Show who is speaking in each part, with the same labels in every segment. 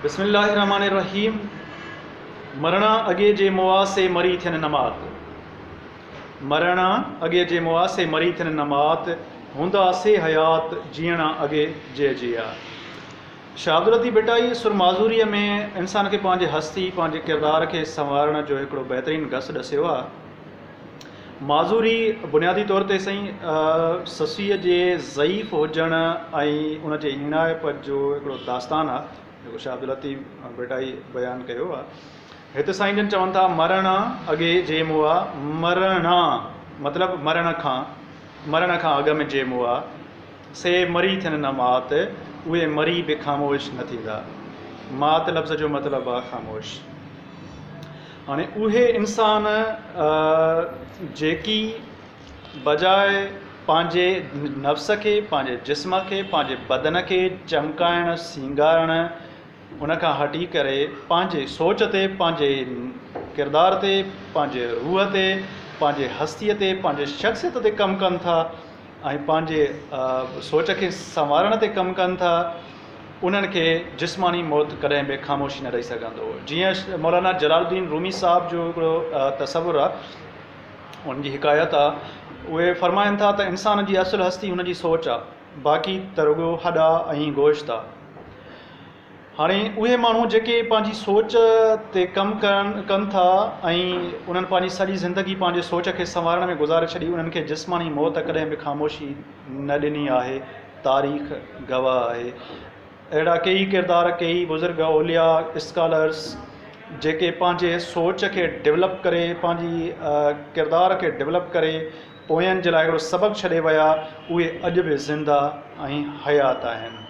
Speaker 1: बिस्मिल्लाहिर्रहमानिर्रहीम। मरणा अगे जे मुआ से मरी थियन नमात। मरणा अगे जे मुआ से मरी थियन नमात, हूंदा से हयात जीअणा अगे जे जिया। शाह अब्दुल लतीफ़ भिटाई सुर माज़ूरीअ में इंसान खे पंहिंजे हस्ती पंहिंजे किरदार खे संवारण जो हिकिड़ो बहितरीनु घस ॾसियो आहे। माज़ूरी बुनियादी तौर ते साईं ससीअ जे ज़ईफ़ हुजण ऐं उन जे इनायत जो हिकिड़ो दास्तान आहे जेको शाह अब्दुल लतीफ़ भिटाई बयानु कयो आहे। हिते साईं जन चवनि था मरणा अॻे जे मुआ, मरणा मतिलबु मरण खां अॻ में जे मुआ से मरी थियनि न मात, उहे मरी बि ख़ामोश न थींदा। मात लफ़्ज़ जो मतिलबु आहे ख़ामोश। हाणे उहे इंसान जेकी बजाए पंहिंजे नफ़्स खे, पंहिंजे जिस्म खे, पंहिंजे बदन खे चमकाइण सींगारण, उनखां हटी करे पंहिंजे सोच ते, पंहिंजे किरदार ते, पंहिंजे रूह ते, पंहिंजे हस्तीअ ते, पंहिंजे शख़्सियत ते कमु कनि था ऐं पंहिंजे सोच खे संवारण ते कमु कनि था, उन्हनि खे जिस्मानी मौत कॾहिं बि ख़ामोशी न ॾेई सघंदो। जीअं मौलाना जलालुद्दीन रूमी साहब जो हिकिड़ो तसवुरु आहे, उनजी हिकायत आहे। उहे फ़रमाइनि था त इंसान जी असुलु हस्ती हुनजी सोच आहे, बाक़ी त रुॻो हॾा ऐं गोश्त आहे। हाणे उहे माण्हू जेके पंहिंजी सोच ते कमु कनि था ऐं उन्हनि पंहिंजी सॼी ज़िंदगी पंहिंजे सोच खे संवारण में गुज़ारे छॾी, उन्हनि खे जिस्मानी मौत कॾहिं बि ख़ामोशी न ॾिनी आहे। तारीख़ गवाह आहे। अहिड़ा कई किरदार, कई बुज़ुर्ग, औलिया, स्कॉलर्स जेके पंहिंजे सोच खे डेवलप करे, पंहिंजी किरदार खे डेवलप करे पोयनि जे लाइ हिकिड़ो सबक़ु छॾे विया, उहे अॼु बि ज़िंदा ऐं हयात आहिनि।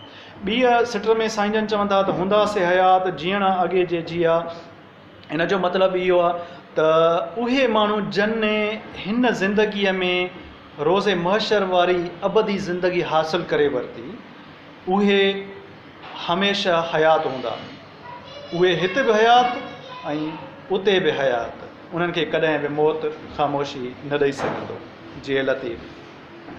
Speaker 1: ॿीं सिट में साईं जन चवनि था त हूंदा से हयात जीअणा अॻे जे जिया। इन जो मतिलबु इहो आहे त उहे माण्हू जन हिन ज़िंदगीअ में रोज़े महशर वारी अबदी ज़िंदगी हासिलु करे वरिती, उहे हमेशह हयात हूंदा। उहे हिते बि हयात ऐं उते बि हयात। उन्हनि खे कॾहिं बि मौत ख़ामोशी न ॾेई सघंदो। जे लतीफ़।